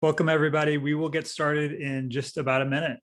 Welcome, everybody. We will get started in just about a minute.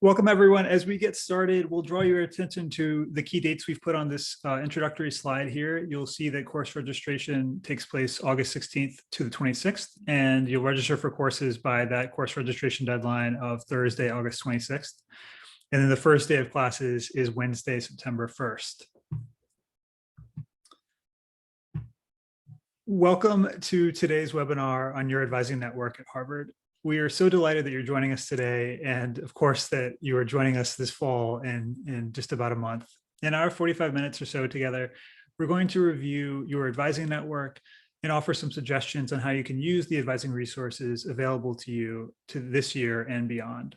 Welcome, everyone. As we get started, we'll draw your attention to the key dates we've put on this introductory slide here. You'll see that course registration takes place August 16th to the 26th, and you'll register for courses by that course registration deadline of Thursday, August 26th. And then the first day of classes is Wednesday, September 1st. Welcome to today's webinar on your advising network at Harvard. We are so delighted that you're joining us today, and of course that you are joining us this fall in just about a month. In our 45 minutes or so together, we're going to review your advising network and offer some suggestions on how you can use the advising resources available to you to this year and beyond.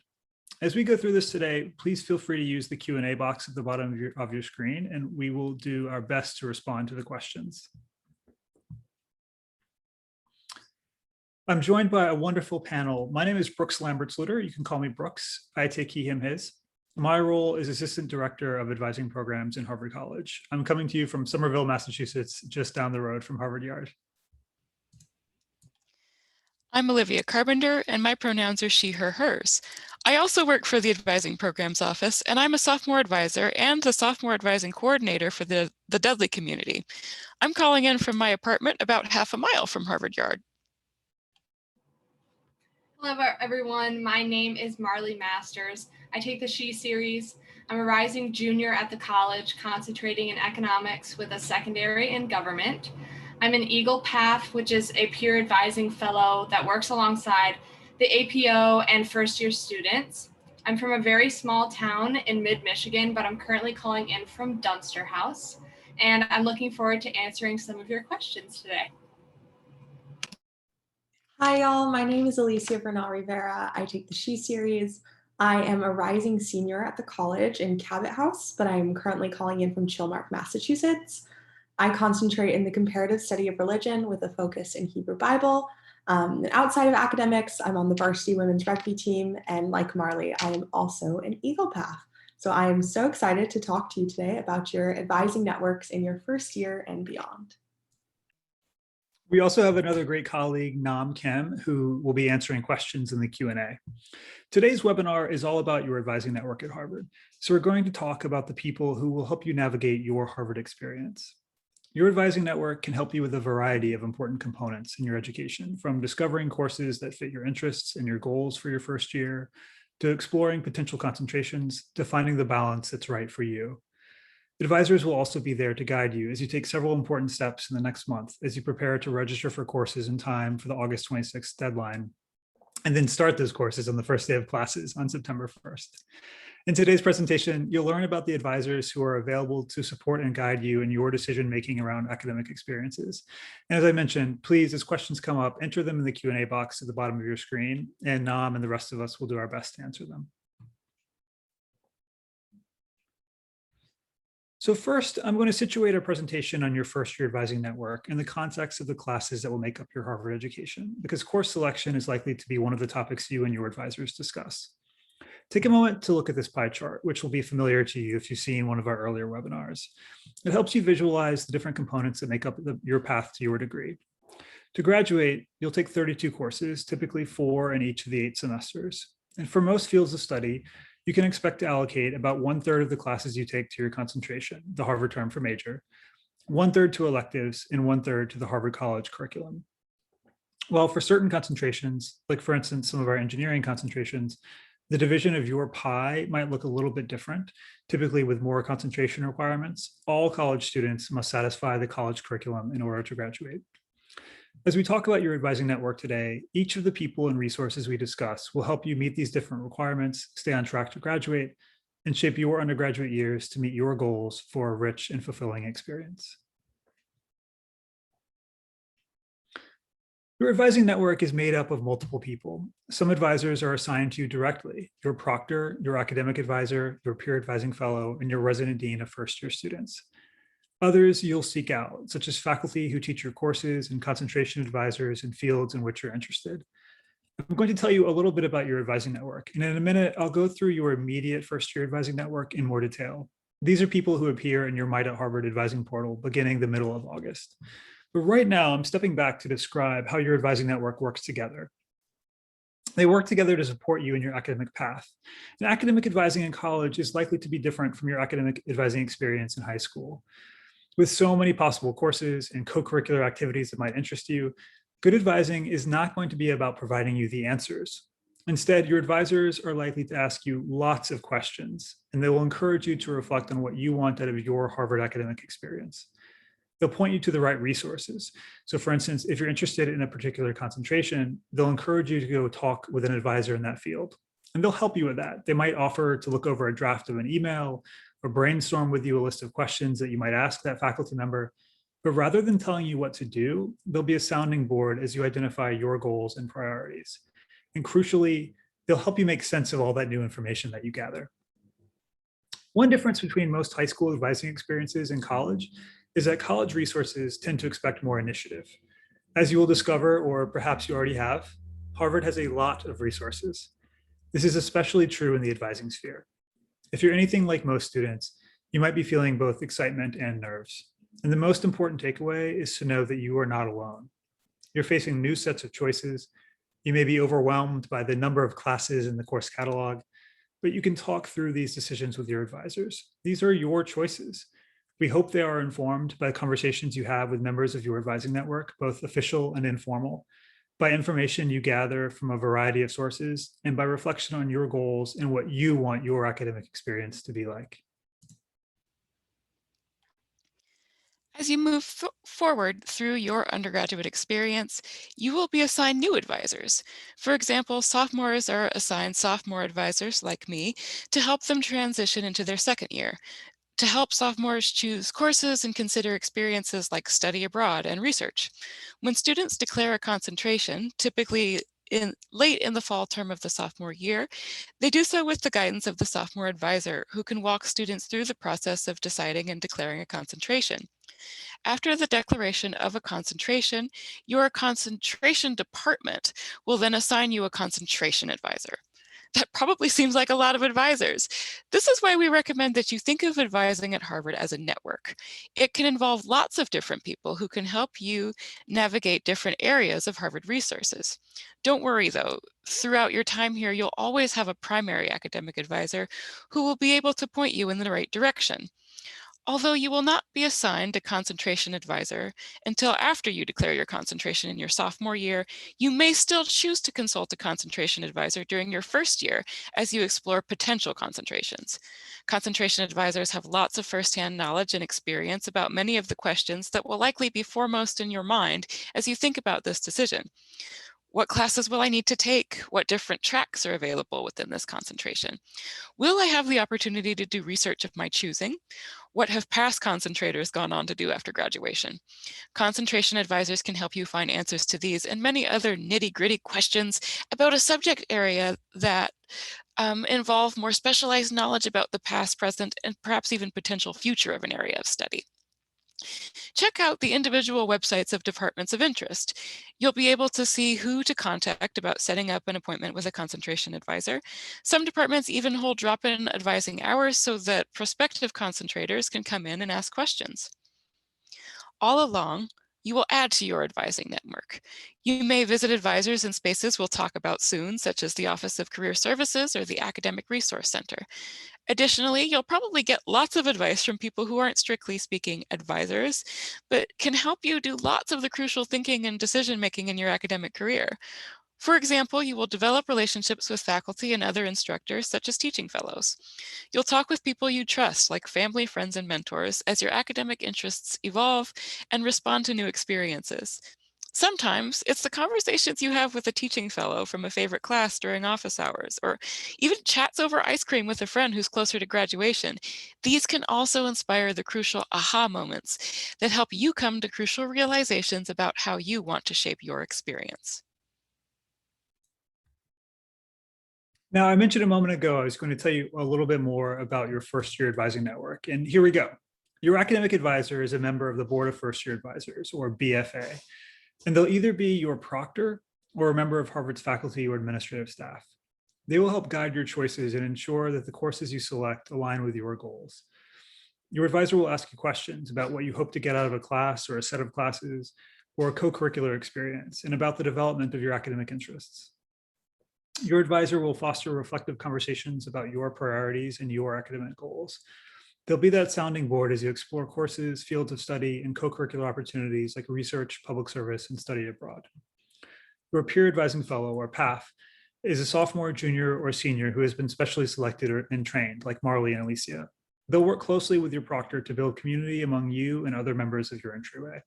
As we go through this today, please feel free to use the Q&A box at the bottom of your screen, and we will do our best to respond to the questions. I'm joined by a wonderful panel. My name is Brooks Lambert-Sluter. You can call me Brooks. I take he, him, his. My role is Assistant Director of Advising Programs in Harvard College. I'm coming to you from Somerville, Massachusetts, just down the road from Harvard Yard. I'm Olivia Carpenter, and my pronouns are she, her, hers. I also work for the Advising Programs Office, and I'm a sophomore advisor and the sophomore advising coordinator for the Dudley community. I'm calling in from my apartment about half a mile from Harvard Yard. Hello, everyone. My name is Marley Masters. I take the She series. I'm a rising junior at the college, concentrating in economics with a secondary in government. I'm an Eagle Path, which is a peer advising fellow that works alongside the APO and first-year students. I'm from a very small town in mid-Michigan, but I'm currently calling in from Dunster House, and I'm looking forward to answering some of your questions today. Hi, y'all. My name is Alicia Bernal Rivera. I take the She series. I am a rising senior at the college in Cabot House, but I'm currently calling in from Chilmark, Massachusetts. I concentrate in the comparative study of religion with a focus in Hebrew Bible. And outside of academics, I'm on the varsity women's rugby team. And like Marley, I am also an Eagle Path. So I am so excited to talk to you today about your advising networks in your first year and beyond. We also have another great colleague, Nam Kim, who will be answering questions in the Q&A. Today's webinar is all about your advising network at Harvard. So we're going to talk about the people who will help you navigate your Harvard experience. Your advising network can help you with a variety of important components in your education, from discovering courses that fit your interests and your goals for your first year, to exploring potential concentrations, to finding the balance that's right for you. Advisors will also be there to guide you as you take several important steps in the next month as you prepare to register for courses in time for the August 26th deadline, and then start those courses on the first day of classes on September 1st. In today's presentation, you'll learn about the advisors who are available to support and guide you in your decision-making around academic experiences. And as I mentioned, please, as questions come up, enter them in the Q&A box at the bottom of your screen, and Nam and the rest of us will do our best to answer them. So first, I'm going to situate our presentation on your first year advising network in the context of the classes that will make up your Harvard education, because course selection is likely to be one of the topics you and your advisors discuss. Take a moment to look at this pie chart, which will be familiar to you if you've seen one of our earlier webinars. It helps you visualize the different components that make up your path to your degree. To graduate, you'll take 32 courses, typically 4 in each of the 8 semesters. And for most fields of study, you can expect to allocate about 1/3 of the classes you take to your concentration, the Harvard term for major, 1/3 to electives, and 1/3 to the Harvard College curriculum. While for certain concentrations, like for instance, some of our engineering concentrations, the division of your pie might look a little bit different, typically with more concentration requirements. All college students must satisfy the college curriculum in order to graduate. As we talk about your advising network today, each of the people and resources we discuss will help you meet these different requirements, stay on track to graduate, and shape your undergraduate years to meet your goals for a rich and fulfilling experience. Your advising network is made up of multiple people. Some advisors are assigned to you directly: your proctor, your academic advisor, your peer advising fellow, and your resident dean of first-year students. Others you'll seek out, such as faculty who teach your courses and concentration advisors in fields in which you're interested. I'm going to tell you a little bit about your advising network, and in a minute, I'll go through your immediate first-year advising network in more detail. These are people who appear in your Might@Harvard advising portal beginning the middle of August. But right now, I'm stepping back to describe how your advising network works together. They work together to support you in your academic path. And academic advising in college is likely to be different from your academic advising experience in high school. With so many possible courses and co-curricular activities that might interest you, good advising is not going to be about providing you the answers. Instead, your advisors are likely to ask you lots of questions, and they will encourage you to reflect on what you want out of your Harvard academic experience. They'll point you to the right resources. So for instance, if you're interested in a particular concentration, they'll encourage you to go talk with an advisor in that field, and they'll help you with that. They might offer to look over a draft of an email or brainstorm with you a list of questions that you might ask that faculty member. But rather than telling you what to do, there'll be a sounding board as you identify your goals and priorities. And crucially, they'll help you make sense of all that new information that you gather. One difference between most high school advising experiences and college is that college resources tend to expect more initiative. As you will discover, or perhaps you already have, Harvard has a lot of resources. This is especially true in the advising sphere. If you're anything like most students, you might be feeling both excitement and nerves. And the most important takeaway is to know that you are not alone. You're facing new sets of choices. You may be overwhelmed by the number of classes in the course catalog, but you can talk through these decisions with your advisors. These are your choices. We hope they are informed by conversations you have with members of your advising network, both official and informal, by information you gather from a variety of sources, and by reflection on your goals and what you want your academic experience to be like. As you move forward through your undergraduate experience, you will be assigned new advisors. For example, sophomores are assigned sophomore advisors like me to help them transition into their second year, to help sophomores choose courses and consider experiences like study abroad and research. When students declare a concentration, typically late in the fall term of the sophomore year, they do so with the guidance of the sophomore advisor, who can walk students through the process of deciding and declaring a concentration. After the declaration of a concentration, your concentration department will then assign you a concentration advisor. That probably seems like a lot of advisors. This is why we recommend that you think of advising at Harvard as a network. It can involve lots of different people who can help you navigate different areas of Harvard resources. Don't worry though, throughout your time here, you'll always have a primary academic advisor who will be able to point you in the right direction. Although you will not be assigned a concentration advisor until after you declare your concentration in your sophomore year, you may still choose to consult a concentration advisor during your first year as you explore potential concentrations. Concentration advisors have lots of firsthand knowledge and experience about many of the questions that will likely be foremost in your mind as you think about this decision. What classes will I need to take? What different tracks are available within this concentration? Will I have the opportunity to do research of my choosing? What have past concentrators gone on to do after graduation? Concentration advisors can help you find answers to these and many other nitty-gritty questions about a subject area that involve more specialized knowledge about the past, present, and perhaps even potential future of an area of study. Check out the individual websites of departments of interest. You'll be able to see who to contact about setting up an appointment with a concentration advisor. Some departments even hold drop-in advising hours so that prospective concentrators can come in and ask questions. All along, you will add to your advising network. You may visit advisors in spaces we'll talk about soon, such as the Office of Career Services or the Academic Resource Center. Additionally, you'll probably get lots of advice from people who aren't strictly speaking advisors, but can help you do lots of the crucial thinking and decision making in your academic career. For example, you will develop relationships with faculty and other instructors, such as teaching fellows. You'll talk with people you trust, like family, friends, and mentors, as your academic interests evolve and respond to new experiences. Sometimes it's the conversations you have with a teaching fellow from a favorite class during office hours, or even chats over ice cream with a friend who's closer to graduation. These can also inspire the crucial aha moments that help you come to crucial realizations about how you want to shape your experience. Now, I mentioned a moment ago, I was going to tell you a little bit more about your first year advising network. And here we go. Your academic advisor is a member of the Board of First Year Advisors, or BFA, and they'll either be your proctor or a member of Harvard's faculty or administrative staff. They will help guide your choices and ensure that the courses you select align with your goals. Your advisor will ask you questions about what you hope to get out of a class or a set of classes or a co-curricular experience, and about the development of your academic interests. Your advisor will foster reflective conversations about your priorities and your academic goals. They'll be that sounding board as you explore courses, fields of study, and co-curricular opportunities like research, public service, and study abroad. Your peer advising fellow, or PAF, is a sophomore, junior, or senior who has been specially selected and trained, like Marley and Alicia. They'll work closely with your proctor to build community among you and other members of your entryway.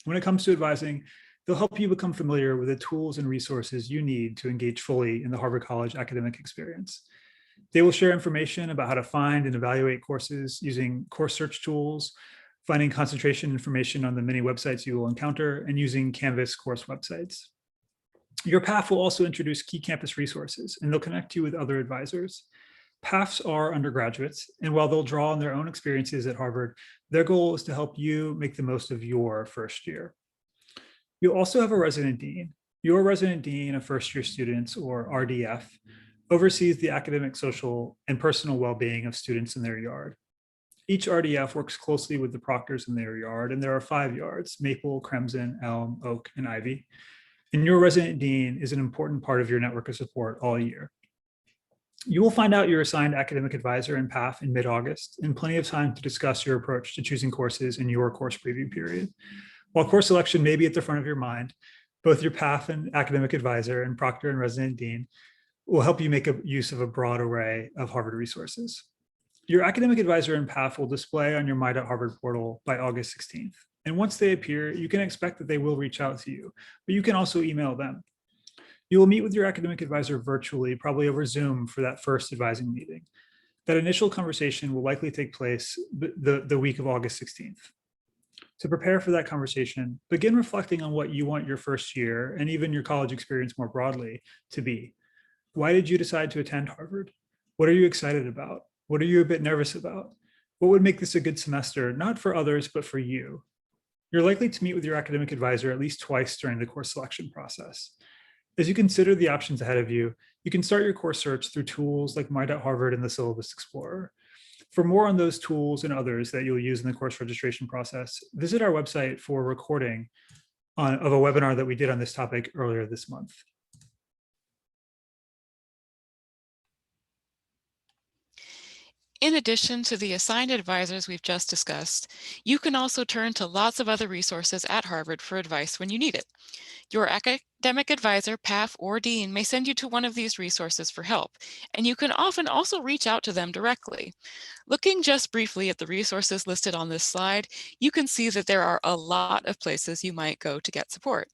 When it comes to advising, they'll help you become familiar with the tools and resources you need to engage fully in the Harvard College academic experience. They will share information about how to find and evaluate courses using course search tools, finding concentration information on the many websites you will encounter, and using Canvas course websites. Your PAF will also introduce key campus resources, and they'll connect you with other advisors. PAFs are undergraduates, and while they'll draw on their own experiences at Harvard, their goal is to help you make the most of your first year. You'll also have a resident dean. Your resident dean of first year students, or RDF, oversees the academic, social, and personal well-being of students in their yard. Each RDF works closely with the proctors in their yard, and there are 5 yards: maple, crimson, elm, oak, and ivy. And your resident dean is an important part of your network of support all year. You will find out your assigned academic advisor and PAF in mid-August, and plenty of time to discuss your approach to choosing courses in your course preview period. While course selection may be at the front of your mind, both your PAF and academic advisor and proctor and resident dean will help you make use of a broad array of Harvard resources. Your academic advisor and PAF will display on your My.Harvard portal by August 16th. And once they appear, you can expect that they will reach out to you, but you can also email them. You will meet with your academic advisor virtually, probably over Zoom, for that first advising meeting. That initial conversation will likely take place the week of August 16th. To prepare for that conversation, begin reflecting on what you want your first year, and even your college experience more broadly, to be. Why did you decide to attend Harvard? What are you excited about? What are you a bit nervous about? What would make this a good semester, not for others, but for you? You're likely to meet with your academic advisor at least twice during the course selection process. As you consider the options ahead of you, you can start your course search through tools like My.Harvard and the Syllabus Explorer. For more on those tools and others that you'll use in the course registration process, visit our website for a recording of a webinar that we did on this topic earlier this month. In addition to the assigned advisors we've just discussed, you can also turn to lots of other resources at Harvard for advice when you need it. Your academic advisor, PAF, or dean may send you to one of these resources for help, and you can often also reach out to them directly. Looking just briefly at the resources listed on this slide, you can see that there are a lot of places you might go to get support.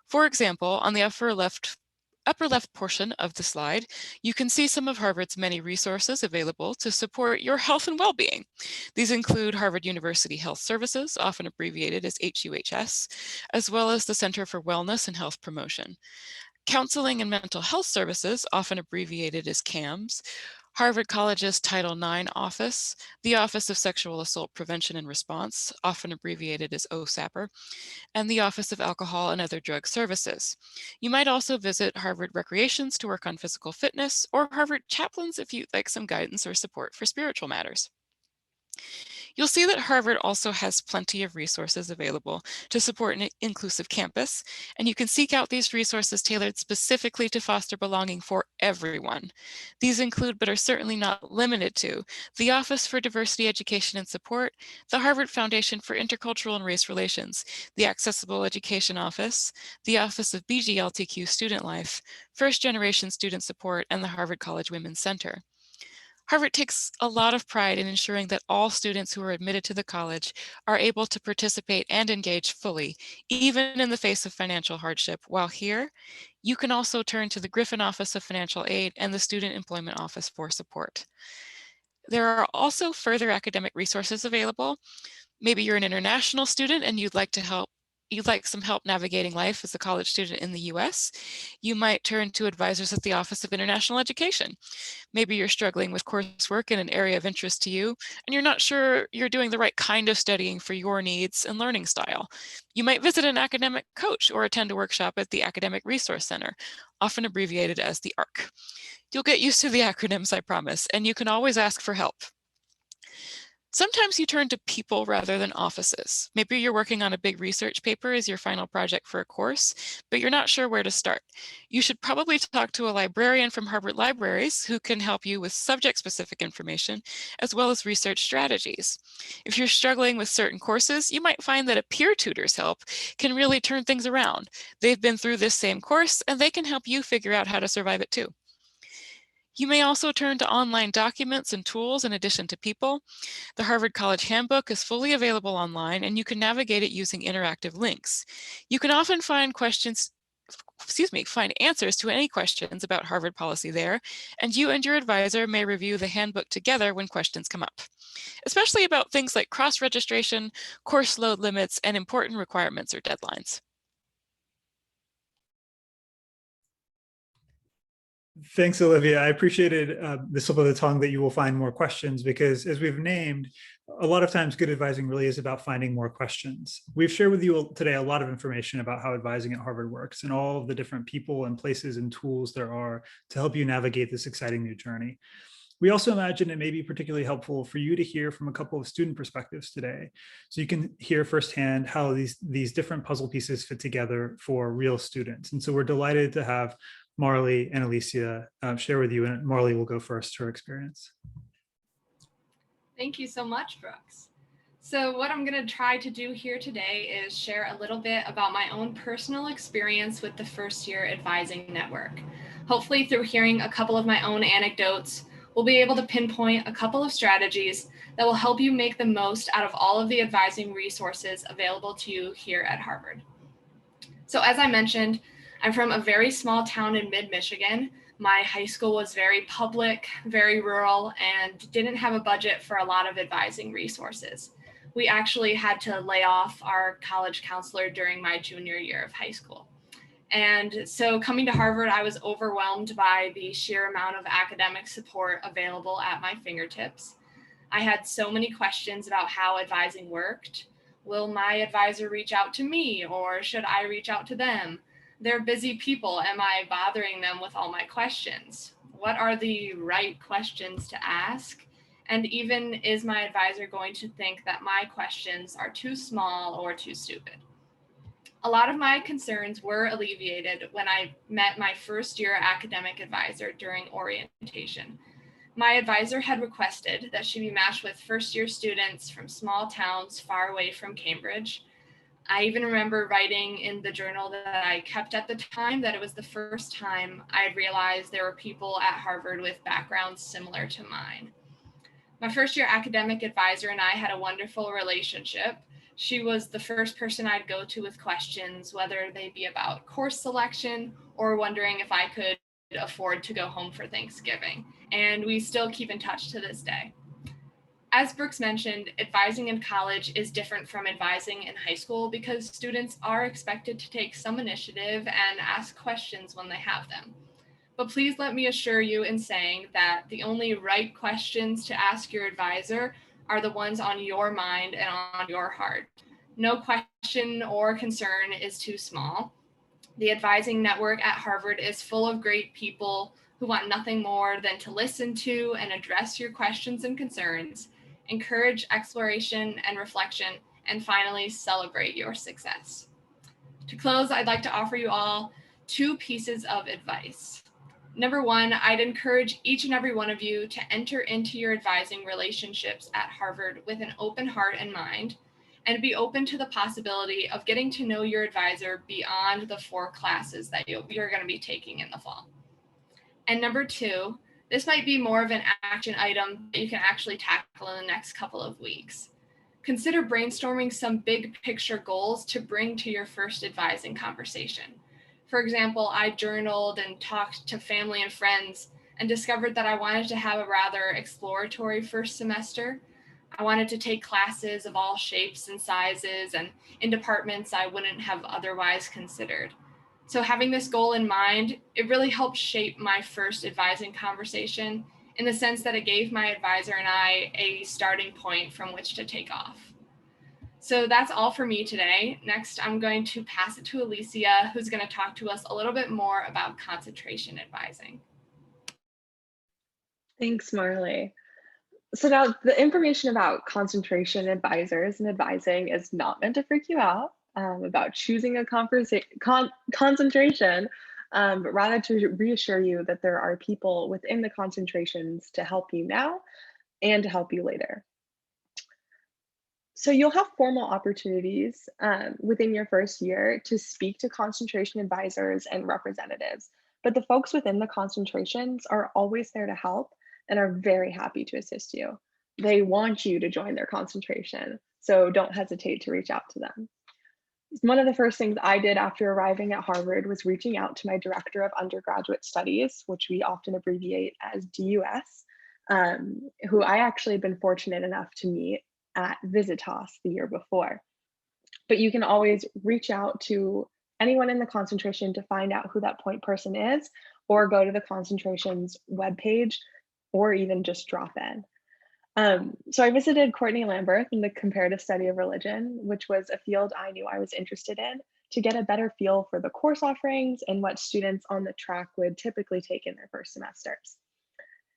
For example, on the upper left portion of the slide, you can see some of Harvard's many resources available to support your health and well-being. These include Harvard University Health Services, often abbreviated as HUHS, as well as the Center for Wellness and Health Promotion. Counseling and Mental Health Services, often abbreviated as CAMS, Harvard College's Title IX Office, the Office of Sexual Assault Prevention and Response, often abbreviated as OSAPR, and the Office of Alcohol and Other Drug Services. You might also visit Harvard Recreations to work on physical fitness, or Harvard Chaplains if you'd like some guidance or support for spiritual matters. You'll see that Harvard also has plenty of resources available to support an inclusive campus, and you can seek out these resources tailored specifically to foster belonging for everyone. These include, but are certainly not limited to, the Office for Diversity Education and Support, the Harvard Foundation for Intercultural and Race Relations, the Accessible Education Office, the Office of BGLTQ Student Life, First Generation Student Support, and the Harvard College Women's Center. Harvard takes a lot of pride in ensuring that all students who are admitted to the college are able to participate and engage fully, even in the face of financial hardship. While here, you can also turn to the Griffin Office of Financial Aid and the Student Employment Office for support. There are also further academic resources available. Maybe you're an international student and you'd like some help navigating life as a college student in the US. You might turn to advisors at the Office of International Education. Maybe you're struggling with coursework in an area of interest to you, and you're not sure you're doing the right kind of studying for your needs and learning style. You might visit an academic coach or attend a workshop at the Academic Resource Center, often abbreviated as the ARC. You'll get used to the acronyms, I promise, and you can always ask for help. Sometimes you turn to people rather than offices. Maybe you're working on a big research paper as your final project for a course, but you're not sure where to start. You should probably talk to a librarian from Harvard Libraries who can help you with subject-specific information, as well as research strategies. If you're struggling with certain courses, you might find that a peer tutor's help can really turn things around. They've been through this same course, and they can help you figure out how to survive it too. You may also turn to online documents and tools in addition to people. The Harvard College Handbook is fully available online, and you can navigate it using interactive links. You can often find answers to any questions about Harvard policy there, and you and your advisor may review the handbook together when questions come up, especially about things like cross-registration, course load limits, and important requirements or deadlines. Thanks, Olivia. I appreciated the slip of the tongue that you will find more questions, because as we've named, a lot of times good advising really is about finding more questions. We've shared with you today a lot of information about how advising at Harvard works and all of the different people and places and tools there are to help you navigate this exciting new journey. We also imagine it may be particularly helpful for you to hear from a couple of student perspectives today, so you can hear firsthand how these different puzzle pieces fit together for real students. And so we're delighted to have Marley and Alicia share with you, and Marley will go first, her experience. Thank you so much, Brooks. So what I'm going to try to do here today is share a little bit about my own personal experience with the First Year Advising Network. Hopefully through hearing a couple of my own anecdotes, we'll be able to pinpoint a couple of strategies that will help you make the most out of all of the advising resources available to you here at Harvard. So as I mentioned, I'm from a very small town in mid-Michigan. My high school was very public, very rural, and didn't have a budget for a lot of advising resources. We actually had to lay off our college counselor during my junior year of high school. And so coming to Harvard, I was overwhelmed by the sheer amount of academic support available at my fingertips. I had so many questions about how advising worked. Will my advisor reach out to me, or should I reach out to them? They're busy people. Am I bothering them with all my questions? What are the right questions to ask? And even, is my advisor going to think that my questions are too small or too stupid? A lot of my concerns were alleviated when I met my first year academic advisor during orientation. My advisor had requested that she be matched with first year students from small towns far away from Cambridge. I even remember writing in the journal that I kept at the time that it was the first time I had realized there were people at Harvard with backgrounds similar to mine. My first year academic advisor and I had a wonderful relationship. She was the first person I'd go to with questions, whether they be about course selection or wondering if I could afford to go home for Thanksgiving. And we still keep in touch to this day. As Brooks mentioned, advising in college is different from advising in high school because students are expected to take some initiative and ask questions when they have them. But please let me assure you in saying that the only right questions to ask your advisor are the ones on your mind and on your heart. No question or concern is too small. The advising network at Harvard is full of great people who want nothing more than to listen to and address your questions and concerns. encourage exploration and reflection, and finally celebrate your success. To close, I'd like to offer you all 2 pieces of advice. Number 1, I'd encourage each and every one of you to enter into your advising relationships at Harvard with an open heart and mind, and be open to the possibility of getting to know your advisor beyond the 4 classes that you're going to be taking in the fall. And number 2, this might be more of an action item that you can actually tackle in the next couple of weeks. Consider brainstorming some big picture goals to bring to your first advising conversation. For example, I journaled and talked to family and friends and discovered that I wanted to have a rather exploratory first semester. I wanted to take classes of all shapes and sizes and in departments I wouldn't have otherwise considered. So having this goal in mind, it really helped shape my first advising conversation in the sense that it gave my advisor and I a starting point from which to take off. So that's all for me today. Next, I'm going to pass it to Alicia, who's going to talk to us a little bit more about concentration advising. Thanks, Marley. So now the information about concentration advisors and advising is not meant to freak you out about choosing a concentration, but rather to reassure you that there are people within the concentrations to help you now and to help you later. So you'll have formal opportunities within your first year to speak to concentration advisors and representatives, but the folks within the concentrations are always there to help and are very happy to assist you. They want you to join their concentration, so don't hesitate to reach out to them. One of the first things I did after arriving at Harvard was reaching out to my director of undergraduate studies, which we often abbreviate as DUS, who I actually had been fortunate enough to meet at Visitas the year before. But you can always reach out to anyone in the concentration to find out who that point person is, or go to the concentration's webpage, or even just drop in. So I visited Courtney Lamberth in the comparative study of religion, which was a field I knew I was interested in, to get a better feel for the course offerings and what students on the track would typically take in their first semesters.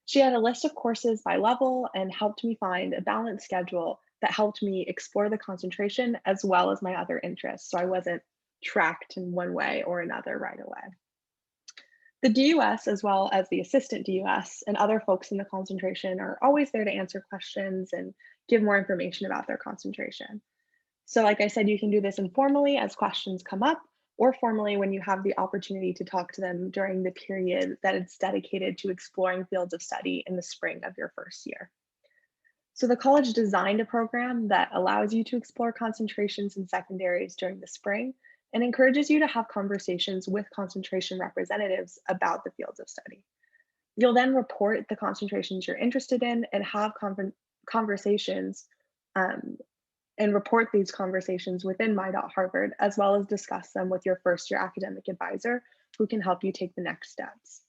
She had a list of courses by level and helped me find a balanced schedule that helped me explore the concentration as well as my other interests, so I wasn't tracked in one way or another right away. The DUS, as well as the assistant DUS and other folks in the concentration, are always there to answer questions and give more information about their concentration. So like I said, you can do this informally as questions come up, or formally when you have the opportunity to talk to them during the period that it's dedicated to exploring fields of study in the spring of your first year. So the college designed a program that allows you to explore concentrations and secondaries during the spring and encourages you to have conversations with concentration representatives about the fields of study. You'll then report the concentrations you're interested in and have conversations and report these conversations within My.Harvard, as well as discuss them with your first year academic advisor, who can help you take the next steps.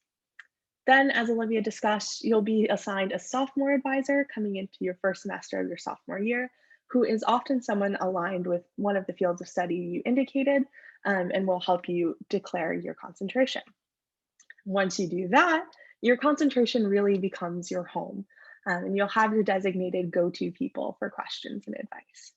Then, as Olivia discussed, you'll be assigned a sophomore advisor coming into your first semester of your sophomore year, who is often someone aligned with one of the fields of study you indicated, and will help you declare your concentration. Once you do that, your concentration really becomes your home, and you'll have your designated go-to people for questions and advice.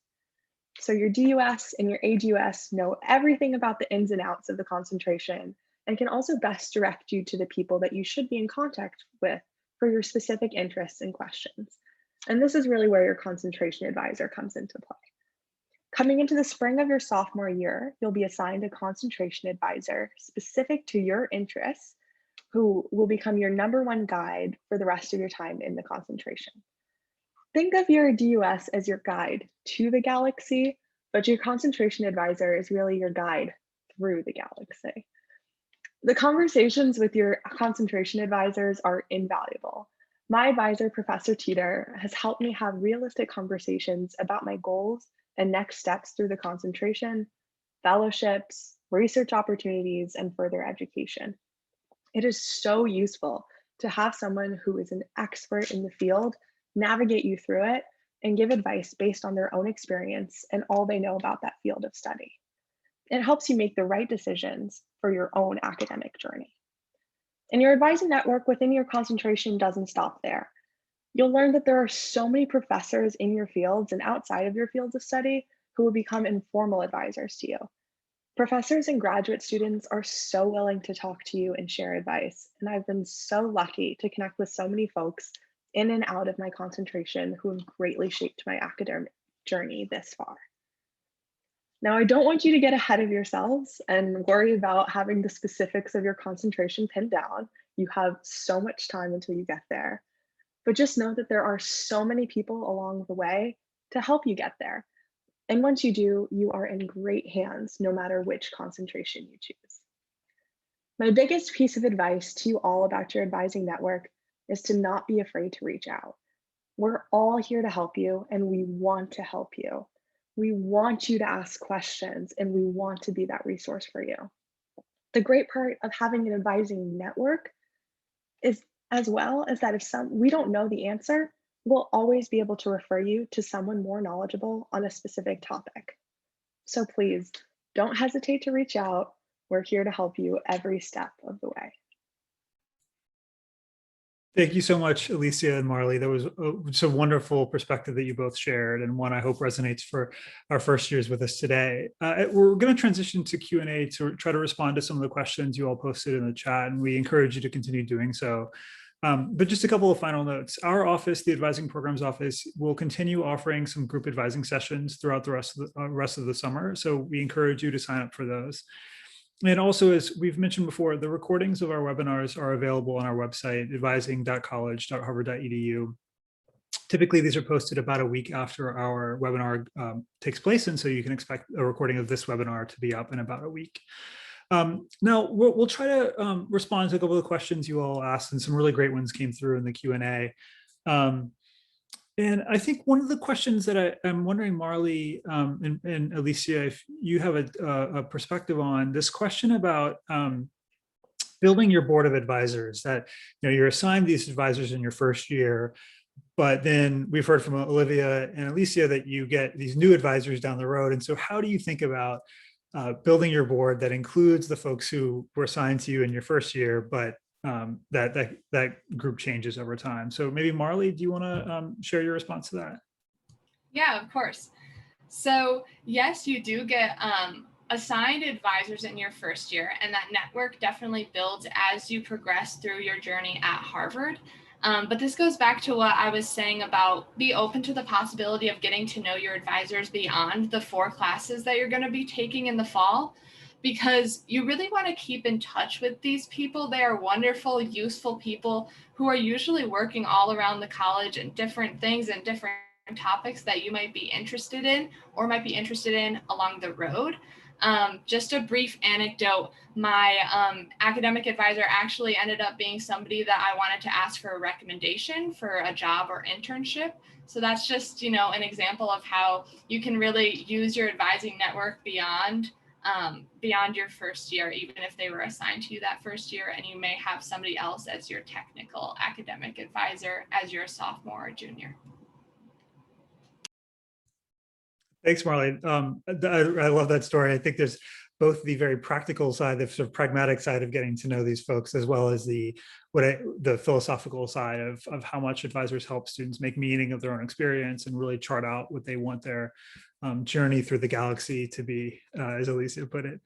So your DUS and your AGUS know everything about the ins and outs of the concentration and can also best direct you to the people that you should be in contact with for your specific interests and questions. And this is really where your concentration advisor comes into play. Coming into the spring of your sophomore year, you'll be assigned a concentration advisor specific to your interests, who will become your #1 guide for the rest of your time in the concentration. Think of your DUS as your guide to the galaxy, but your concentration advisor is really your guide through the galaxy. The conversations with your concentration advisors are invaluable. My advisor, Professor Teeter, has helped me have realistic conversations about my goals and next steps through the concentration, fellowships, research opportunities, and further education. It is so useful to have someone who is an expert in the field navigate you through it and give advice based on their own experience and all they know about that field of study. It helps you make the right decisions for your own academic journey. And your advising network within your concentration doesn't stop there. You'll learn that there are so many professors in your fields and outside of your fields of study who will become informal advisors to you. Professors and graduate students are so willing to talk to you and share advice, and I've been so lucky to connect with so many folks in and out of my concentration who have greatly shaped my academic journey this far. Now, I don't want you to get ahead of yourselves and worry about having the specifics of your concentration pinned down. You have so much time until you get there. But just know that there are so many people along the way to help you get there. And once you do, you are in great hands, no matter which concentration you choose. My biggest piece of advice to you all about your advising network is to not be afraid to reach out. We're all here to help you, and we want to help you. We want you to ask questions, and we want to be that resource for you. The great part of having an advising network is, as well, is that if we don't know the answer, we'll always be able to refer you to someone more knowledgeable on a specific topic. So please don't hesitate to reach out. We're here to help you every step of the way. Thank you so much, Alicia and Marley. That was just a wonderful perspective that you both shared, and one I hope resonates for our first years with us today. We're going to transition to Q&A to try to respond to some of the questions you all posted in the chat, and we encourage you to continue doing so. But just a couple of final notes. Our office, the Advising Programs Office, will continue offering some group advising sessions throughout the rest of the summer. So we encourage you to sign up for those. And also, as we've mentioned before, the recordings of our webinars are available on our website, advising.college.harvard.edu. Typically, these are posted about a week after our webinar takes place, and so you can expect a recording of this webinar to be up in about a week. Now, we'll try to respond to a couple of the questions you all asked, and some really great ones came through in the Q&A. And I think one of the questions that I'm wondering, Marley and Alicia, if you have a perspective on this question about building your board of advisors, that you're assigned these advisors in your first year, but then we've heard from Olivia and Alicia that you get these new advisors down the road. And so how do you think about building your board that includes the folks who were assigned to you in your first year, but that group changes over time? So maybe Marley, do you want to share your response to that? Yeah, of course. So yes, you do get assigned advisors in your first year, and that network definitely builds as you progress through your journey at Harvard. But this goes back to what I was saying about be open to the possibility of getting to know your advisors beyond the 4 classes that you're going to be taking in the fall, because you really want to keep in touch with these people. They are wonderful, useful people who are usually working all around the college and different things and different topics that you might be interested in or might be interested in along the road. Just a brief anecdote, my academic advisor actually ended up being somebody that I wanted to ask for a recommendation for a job or internship. So that's just, an example of how you can really use your advising network beyond your first year, even if they were assigned to you that first year, and you may have somebody else as your technical academic advisor as your sophomore or junior. Thanks, Marley. I love that story. I think there's both the very practical side, the sort of pragmatic side of getting to know these folks, as well as the philosophical side of how much advisors help students make meaning of their own experience and really chart out what they want their journey through the galaxy to be, as Alicia put it.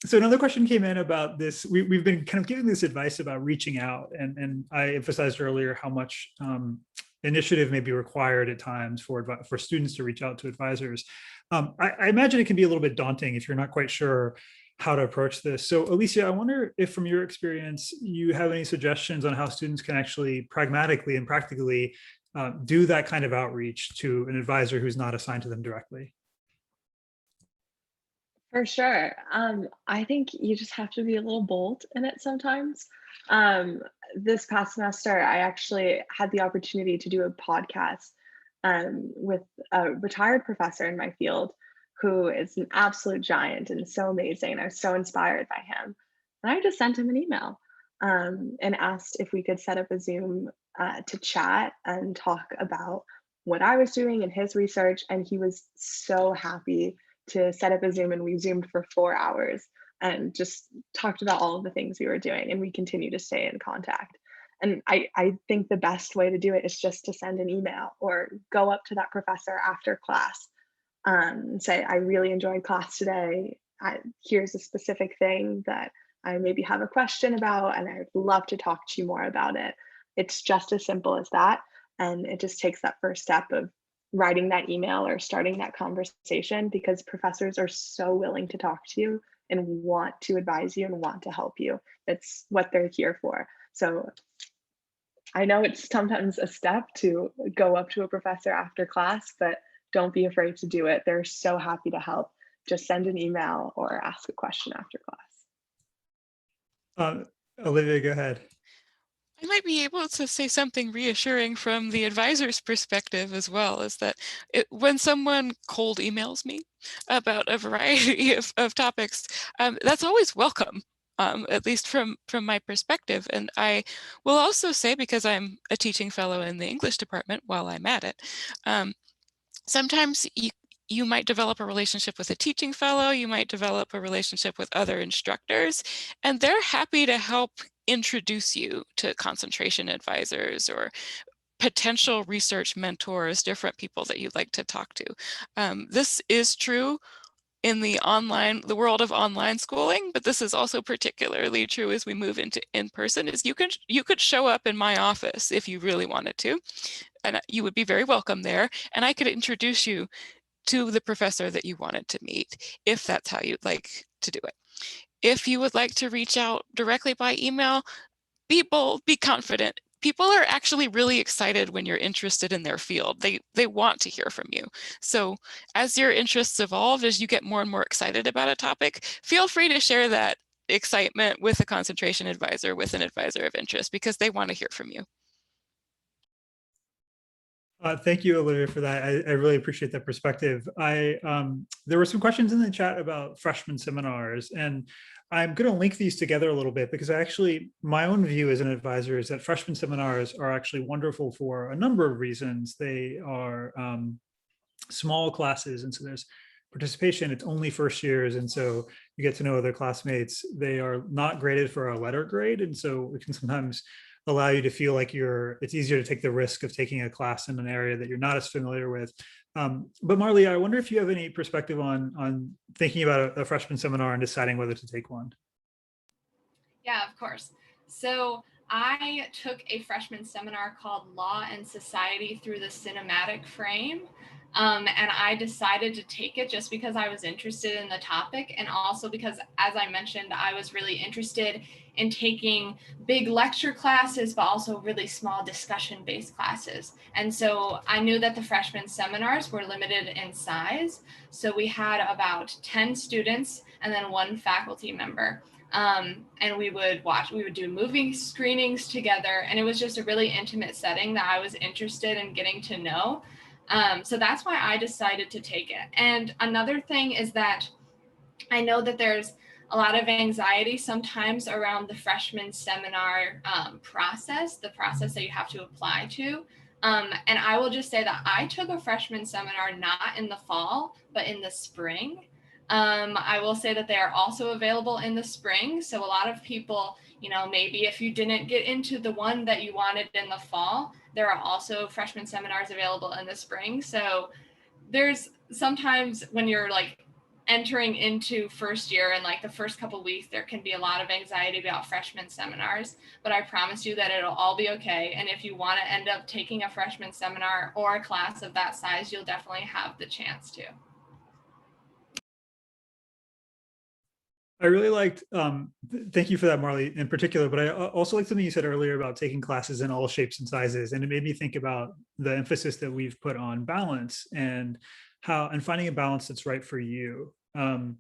So another question came in about this. We've been kind of giving this advice about reaching out, and I emphasized earlier how much initiative may be required at times for students to reach out to advisors. I imagine it can be a little bit daunting if you're not quite sure how to approach this. So Alicia, I wonder if from your experience, you have any suggestions on how students can actually pragmatically and practically do that kind of outreach to an advisor who's not assigned to them directly. For sure. I think you just have to be a little bold in it sometimes. This past semester, I actually had the opportunity to do a podcast with a retired professor in my field who is an absolute giant and so amazing. I was so inspired by him. And I just sent him an email and asked if we could set up a Zoom to chat and talk about what I was doing and his research. And he was so happy to set up a Zoom, and we Zoomed for 4 hours and just talked about all of the things we were doing, and we continue to stay in contact. And I think the best way to do it is just to send an email or go up to that professor after class, and say, I really enjoyed class today. Here's a specific thing that I maybe have a question about, and I'd love to talk to you more about it. It's just as simple as that. And it just takes that first step of writing that email or starting that conversation, because professors are so willing to talk to you and want to advise you and want to help you. It's what they're here for. So I know it's sometimes a step to go up to a professor after class, but don't be afraid to do it. They're so happy to help. Just send an email or ask a question after class. Olivia, go ahead. I might be able to say something reassuring from the advisor's perspective as well, is that when someone cold emails me about a variety of topics, that's always welcome, at least from my perspective. And I will also say, because I'm a teaching fellow in the English department while I'm at it, sometimes you might develop a relationship with a teaching fellow, you might develop a relationship with other instructors, and they're happy to help introduce you to concentration advisors or potential research mentors, different people that you'd like to talk to. This is true in the world of online schooling, but this is also particularly true as we move into in-person, is you could show up in my office if you really wanted to, and you would be very welcome there, and I could introduce you to the professor that you wanted to meet, if that's how you'd like to do it. If you would like to reach out directly by email, be bold, be confident. People are actually really excited when you're interested in their field. They want to hear from you. So as your interests evolve, as you get more and more excited about a topic, feel free to share that excitement with a concentration advisor, with an advisor of interest, because they want to hear from you. Thank you, Olivia, for that. I really appreciate that perspective. There were some questions in the chat about freshman seminars, and I'm going to link these together a little bit, because my own view as an advisor is that freshman seminars are actually wonderful for a number of reasons. They are small classes, and so there's participation. It's only first years, and so you get to know other classmates. They are not graded for a letter grade, and so it can sometimes allow you to feel like it's easier to take the risk of taking a class in an area that you're not as familiar with. But Marley, I wonder if you have any perspective on thinking about a freshman seminar and deciding whether to take one. Yeah, of course. So I took a freshman seminar called Law and Society Through the Cinematic Frame. And I decided to take it just because I was interested in the topic, and also because, as I mentioned, I was really interested in taking big lecture classes, but also really small discussion-based classes. And so I knew that the freshman seminars were limited in size. So we had about 10 students and then one faculty member. And we would do movie screenings together, and it was just a really intimate setting that I was interested in getting to know. So that's why I decided to take it. And another thing is that I know that there's a lot of anxiety sometimes around the freshman seminar process, the process that you have to apply to. And I will just say that I took a freshman seminar not in the fall, but in the spring. I will say that they are also available in the spring. So a lot of people, maybe if you didn't get into the one that you wanted in the fall, there are also freshman seminars available in the spring. So there's sometimes when you're like entering into first year and like the first couple of weeks, there can be a lot of anxiety about freshman seminars, but I promise you that it'll all be okay. And if you want to end up taking a freshman seminar or a class of that size, you'll definitely have the chance to. I really liked, thank you for that, Marley, in particular, but I also liked something you said earlier about taking classes in all shapes and sizes. And it made me think about the emphasis that we've put on balance and finding a balance that's right for you. And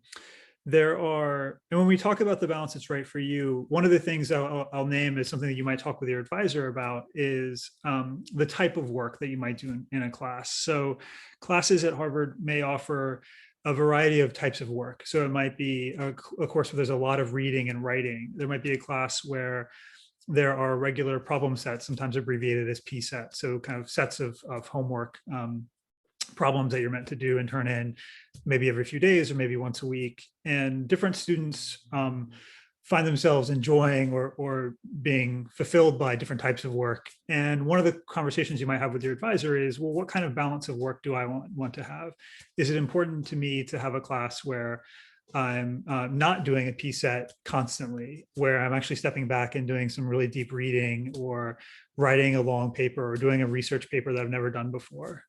when we talk about the balance that's right for you, one of the things I'll name is something that you might talk with your advisor about is the type of work that you might do in a class. So classes at Harvard may offer a variety of types of work. So it might be a course where there's a lot of reading and writing. There might be a class where there are regular problem sets, sometimes abbreviated as PSET. So kind of sets of homework problems that you're meant to do and turn in maybe every few days or maybe once a week. And different students find themselves enjoying or being fulfilled by different types of work. And one of the conversations you might have with your advisor is, well, what kind of balance of work do I want to have? Is it important to me to have a class where I'm not doing a PSET constantly, where I'm actually stepping back and doing some really deep reading or writing a long paper or doing a research paper that I've never done before?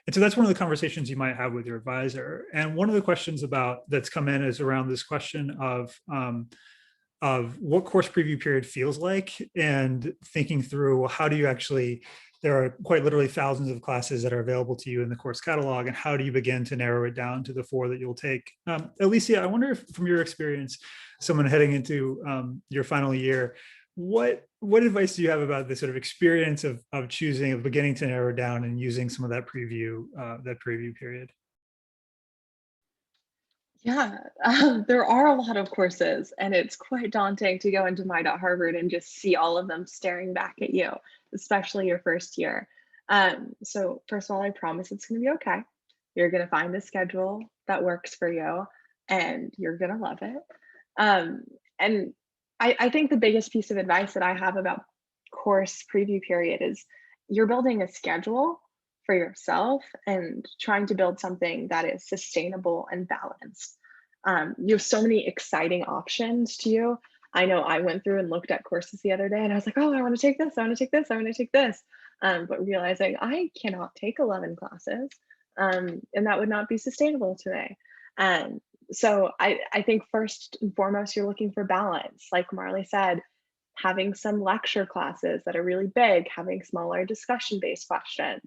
And so that's one of the conversations you might have with your advisor. And one of the questions that's come in is around this question of what course preview period feels like, and thinking through, well, how do you actually, there are quite literally thousands of classes that are available to you in the course catalog, and how do you begin to narrow it down to the 4 that you'll take? Alicia, I wonder if from your experience, someone heading into your final year, what advice do you have about the sort of experience of choosing, of beginning to narrow down and using some of that preview period? Yeah, there are a lot of courses, and it's quite daunting to go into My.Harvard and just see all of them staring back at you, especially your first year. So first of all, I promise it's going to be okay. You're going to find a schedule that works for you, and you're going to love it. And I think the biggest piece of advice that I have about course preview period is you're building a schedule for yourself and trying to build something that is sustainable and balanced. You have so many exciting options to you. I know I went through and looked at courses the other day and I was like, oh, I want to take this, I want to take this, I want to take this. But realizing I cannot take 11 classes, and that would not be sustainable to me. So I think first and foremost, you're looking for balance. Like Marley said, having some lecture classes that are really big, having smaller discussion-based questions.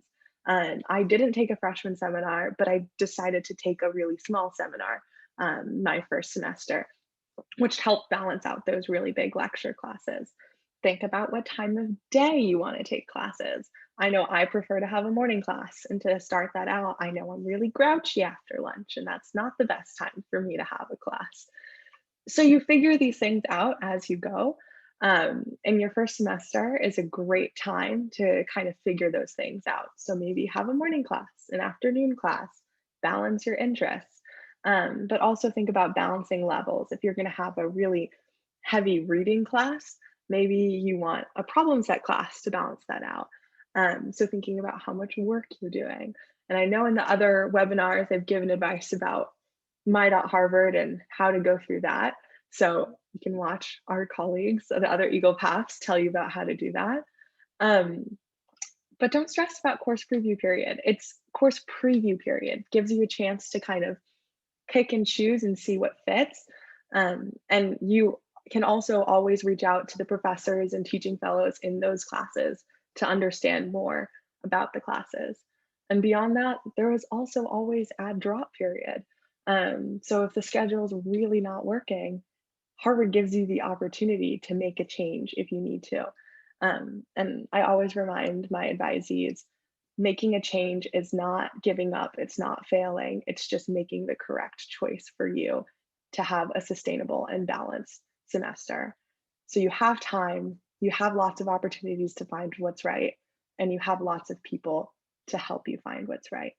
I didn't take a freshman seminar, but I decided to take a really small seminar my first semester, which helped balance out those really big lecture classes. Think about what time of day you want to take classes. I know I prefer to have a morning class, and to start that out, I know I'm really grouchy after lunch, and that's not the best time for me to have a class. So you figure these things out as you go. And your first semester is a great time to kind of figure those things out. So maybe have a morning class, an afternoon class, balance your interests, but also think about balancing levels. If you're going to have a really heavy reading class, maybe you want a problem set class to balance that out. So thinking about how much work you're doing. And I know in the other webinars, I've given advice about My.Harvard and how to go through that. So you can watch our colleagues, the other Eagle Paths, tell you about how to do that. But don't stress about course preview period. It's course preview period, gives you a chance to kind of pick and choose and see what fits. And you can also always reach out to the professors and teaching fellows in those classes to understand more about the classes. And beyond that, there is also always add drop period. So if the schedule is really not working, Harvard gives you the opportunity to make a change if you need to. And I always remind my advisees, making a change is not giving up, it's not failing, it's just making the correct choice for you to have a sustainable and balanced semester. So you have time, you have lots of opportunities to find what's right, and you have lots of people to help you find what's right.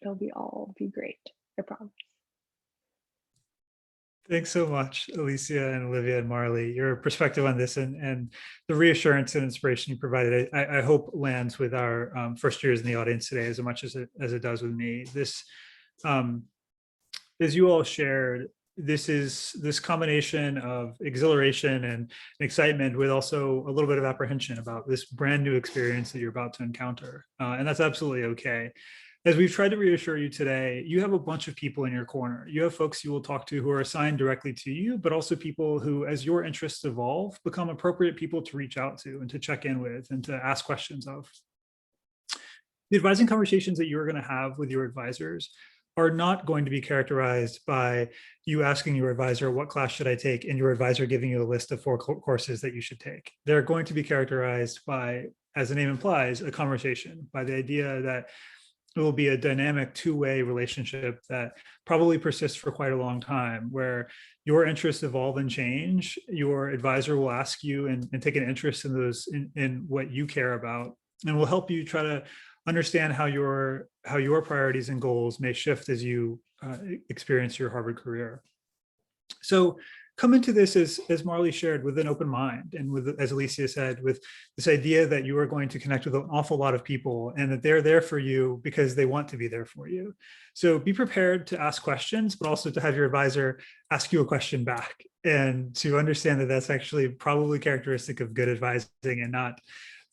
It'll all be great, I promise. Thanks so much, Alicia and Olivia and Marley. Your perspective on this and the reassurance and inspiration you provided, I hope lands with our first years in the audience today as much as it does with me. This, as you all shared, this combination of exhilaration and excitement with also a little bit of apprehension about this brand new experience that you're about to encounter. And that's absolutely okay. As we've tried to reassure you today, you have a bunch of people in your corner. You have folks you will talk to who are assigned directly to you, but also people who, as your interests evolve, become appropriate people to reach out to and to check in with and to ask questions of. The advising conversations that you're going to have with your advisors are not going to be characterized by you asking your advisor, what class should I take? And your advisor giving you a list of 4 courses that you should take. They're going to be characterized by, as the name implies, a conversation, by the idea that it will be a dynamic 2-way relationship that probably persists for quite a long time, where your interests evolve and change. Your advisor will ask you and take an interest in those, in what you care about, and will help you try to understand how your priorities and goals may shift as you experience your Harvard career. So come into this, as Marley shared, with an open mind, and with, as Alicia said, with this idea that you are going to connect with an awful lot of people and that they're there for you because they want to be there for you. So be prepared to ask questions, but also to have your advisor ask you a question back, and to understand that that's actually probably characteristic of good advising and not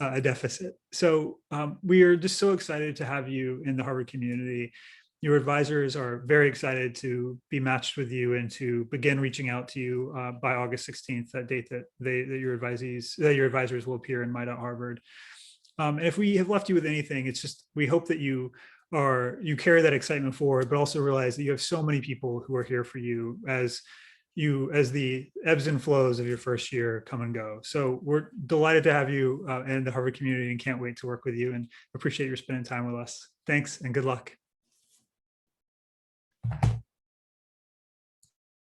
a deficit. So we are just so excited to have you in the Harvard community. Your advisors are very excited to be matched with you and to begin reaching out to you by August 16th, that date that your advisors will appear in My.Harvard. And if we have left you with anything, it's just, we hope that you carry that excitement forward, but also realize that you have so many people who are here for you as the ebbs and flows of your first year come and go. So we're delighted to have you in the Harvard community and can't wait to work with you, and appreciate your spending time with us. Thanks and good luck.